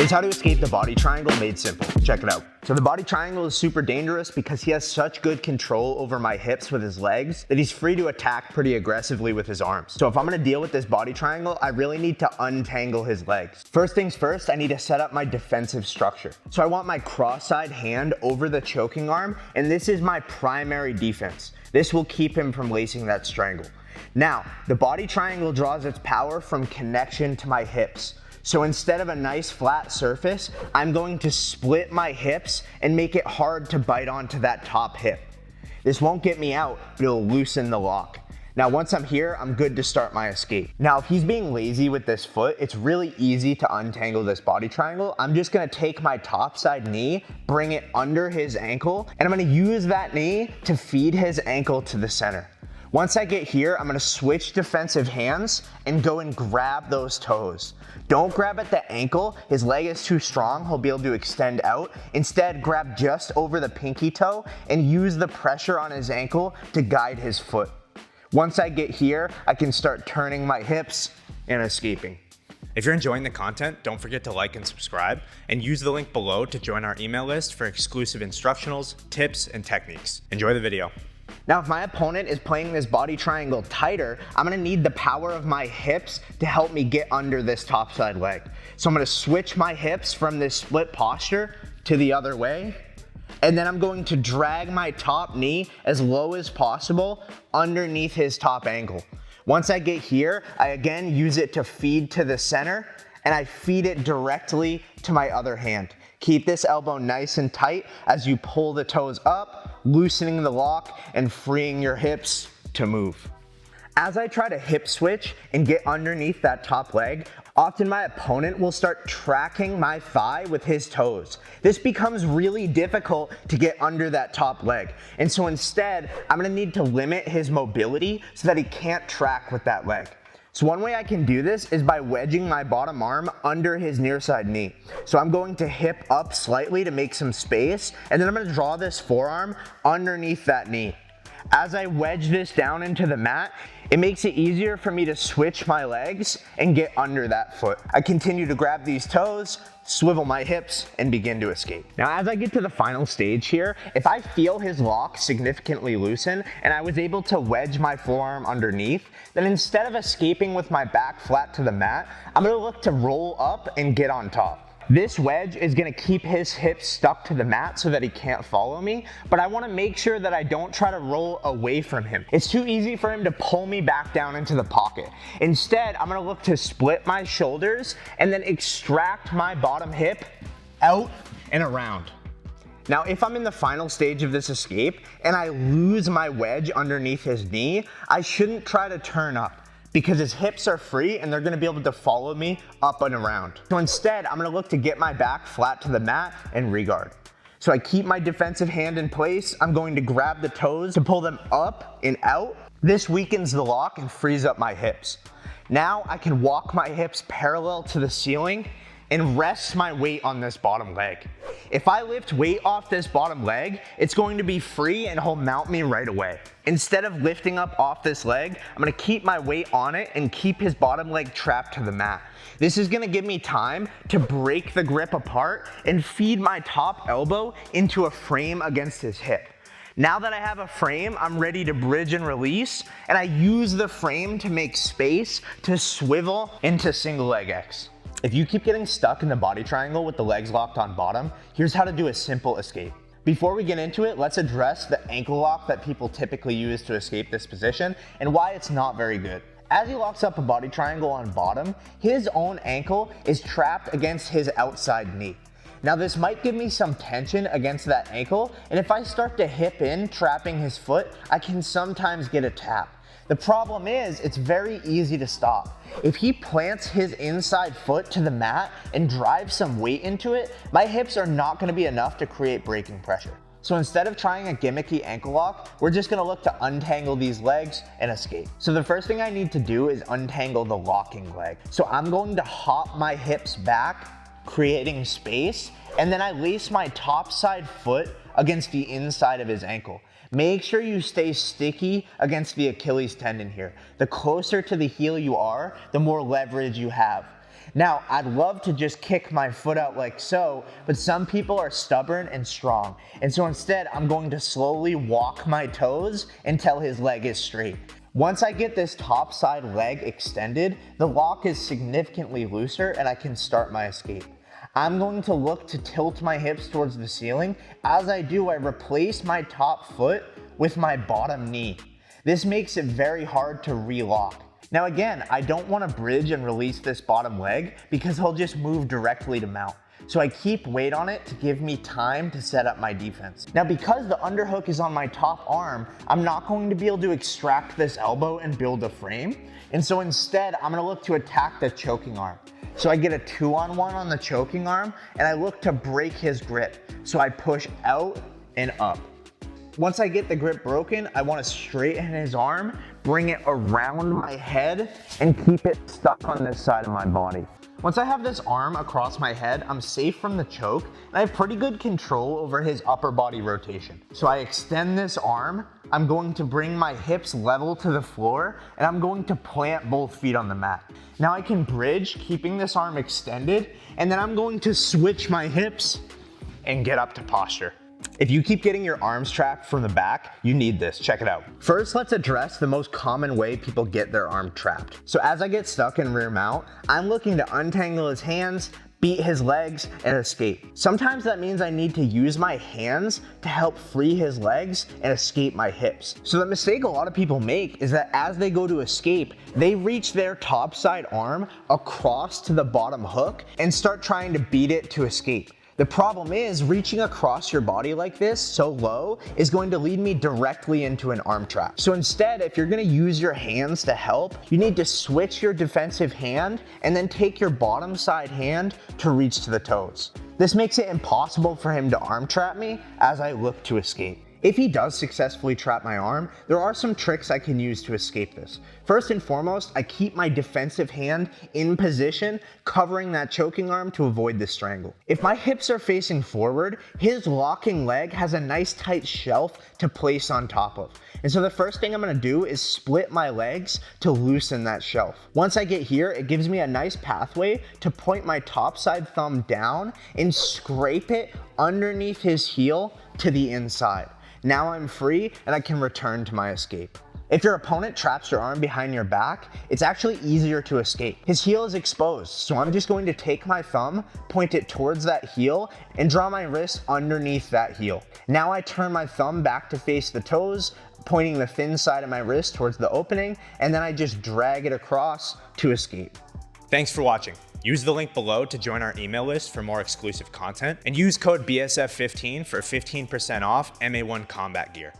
Here's how to escape the body triangle made simple. Check it out. So the body triangle is super dangerous because he has such good control over my hips with his legs that he's free to attack pretty aggressively with his arms. So if I'm gonna deal with this body triangle, I really need to untangle his legs. First things first, I need to set up my defensive structure. So I want my cross-side hand over the choking arm, and this is my primary defense. This will keep him from lacing that strangle. Now, the body triangle draws its power from connection to my hips. So instead of a nice flat surface, I'm going to split my hips and make it hard to bite onto that top hip. This won't get me out, but it'll loosen the lock. Now once I'm here, I'm good to start my escape. Now if he's being lazy with this foot, it's really easy to untangle this body triangle. I'm just gonna take my top side knee, bring it under his ankle, and I'm gonna use that knee to feed his ankle to the center. Once I get here, I'm gonna switch defensive hands and go and grab those toes. Don't grab at the ankle, his leg is too strong, he'll be able to extend out. Instead, grab just over the pinky toe and use the pressure on his ankle to guide his foot. Once I get here, I can start turning my hips and escaping. If you're enjoying the content, don't forget to like and subscribe, and use the link below to join our email list for exclusive instructionals, tips, and techniques. Enjoy the video. Now, if my opponent is playing this body triangle tighter, I'm gonna need the power of my hips to help me get under this top side leg. So I'm gonna switch my hips from this split posture to the other way, and then I'm going to drag my top knee as low as possible underneath his top ankle. Once I get here, I again use it to feed to the center, and I feed it directly to my other hand. Keep this elbow nice and tight as you pull the toes up, loosening the lock and freeing your hips to move. As I try to hip switch and get underneath that top leg, often my opponent will start tracking my thigh with his toes. This becomes really difficult to get under that top leg. And so instead, I'm gonna need to limit his mobility so that he can't track with that leg. So one way I can do this is by wedging my bottom arm under his near side knee. So I'm going to hip up slightly to make some space, and then I'm gonna draw this forearm underneath that knee. As I wedge this down into the mat, it makes it easier for me to switch my legs and get under that foot. I continue to grab these toes, swivel my hips, and begin to escape. Now, as I get to the final stage here, if I feel his lock significantly loosen and I was able to wedge my forearm underneath, then instead of escaping with my back flat to the mat, I'm gonna look to roll up and get on top. This wedge is gonna keep his hips stuck to the mat so that he can't follow me, but I wanna make sure that I don't try to roll away from him. It's too easy for him to pull me back down into the pocket. Instead, I'm gonna look to split my shoulders and then extract my bottom hip out and around. Now, if I'm in the final stage of this escape and I lose my wedge underneath his knee, I shouldn't try to turn up, because his hips are free and they're gonna be able to follow me up and around. So instead, I'm gonna look to get my back flat to the mat and re-guard. So I keep my defensive hand in place. I'm going to grab the toes to pull them up and out. This weakens the lock and frees up my hips. Now I can walk my hips parallel to the ceiling and rest my weight on this bottom leg. If I lift weight off this bottom leg, it's going to be free and he'll mount me right away. Instead of lifting up off this leg, I'm gonna keep my weight on it and keep his bottom leg trapped to the mat. This is gonna give me time to break the grip apart and feed my top elbow into a frame against his hip. Now that I have a frame, I'm ready to bridge and release, and I use the frame to make space to swivel into single leg X. If you keep getting stuck in the body triangle with the legs locked on bottom, here's how to do a simple escape. Before we get into it, let's address the ankle lock that people typically use to escape this position and why it's not very good. As he locks up a body triangle on bottom, his own ankle is trapped against his outside knee. Now this might give me some tension against that ankle, and if I start to hip in, trapping his foot, I can sometimes get a tap. The problem is, it's very easy to stop. If he plants his inside foot to the mat and drives some weight into it, my hips are not gonna be enough to create braking pressure. So instead of trying a gimmicky ankle lock, we're just gonna look to untangle these legs and escape. So the first thing I need to do is untangle the locking leg. So I'm going to hop my hips back, creating space, and then I lace my top side foot against the inside of his ankle. Make sure you stay sticky against the Achilles tendon here. The closer to the heel you are, the more leverage you have. Now, I'd love to just kick my foot out like so, but some people are stubborn and strong. And so instead, I'm going to slowly walk my toes until his leg is straight. Once I get this top side leg extended, the lock is significantly looser and I can start my escape. I'm going to look to tilt my hips towards the ceiling. As I do, I replace my top foot with my bottom knee. This makes it very hard to relock. Now again, I don't want to bridge and release this bottom leg because he'll just move directly to mount. So I keep weight on it to give me time to set up my defense. Now because the underhook is on my top arm, I'm not going to be able to extract this elbow and build a frame. And so instead, I'm gonna look to attack the choking arm. So I get a 2-on-1 on the choking arm and I look to break his grip. So I push out and up. Once I get the grip broken, I want to straighten his arm, bring it around my head, and keep it stuck on this side of my body. Once I have this arm across my head, I'm safe from the choke, and I have pretty good control over his upper body rotation. So I extend this arm, I'm going to bring my hips level to the floor, and I'm going to plant both feet on the mat. Now I can bridge, keeping this arm extended, and then I'm going to switch my hips and get up to posture. If you keep getting your arms trapped from the back, you need this. Check it out. First, let's address the most common way people get their arm trapped. So as I get stuck in rear mount, I'm looking to untangle his hands, beat his legs, and escape. Sometimes that means I need to use my hands to help free his legs and escape my hips. So the mistake a lot of people make is that as they go to escape, they reach their top side arm across to the bottom hook and start trying to beat it to escape. The problem is reaching across your body like this so low is going to lead me directly into an arm trap. So instead, if you're gonna use your hands to help, you need to switch your defensive hand and then take your bottom side hand to reach to the toes. This makes it impossible for him to arm trap me as I look to escape. If he does successfully trap my arm, there are some tricks I can use to escape this. First and foremost, I keep my defensive hand in position, covering that choking arm to avoid the strangle. If my hips are facing forward, his locking leg has a nice tight shelf to place on top of. And so the first thing I'm gonna do is split my legs to loosen that shelf. Once I get here, it gives me a nice pathway to point my top side thumb down and scrape it underneath his heel to the inside. Now I'm free and I can return to my escape. If your opponent traps your arm behind your back, it's actually easier to escape. His heel is exposed, so I'm just going to take my thumb, point it towards that heel, and draw my wrist underneath that heel. Now I turn my thumb back to face the toes, pointing the thin side of my wrist towards the opening, and then I just drag it across to escape. Thanks for watching. Use the link below to join our email list for more exclusive content, and use code BSF15 for 15% off MA1 combat gear.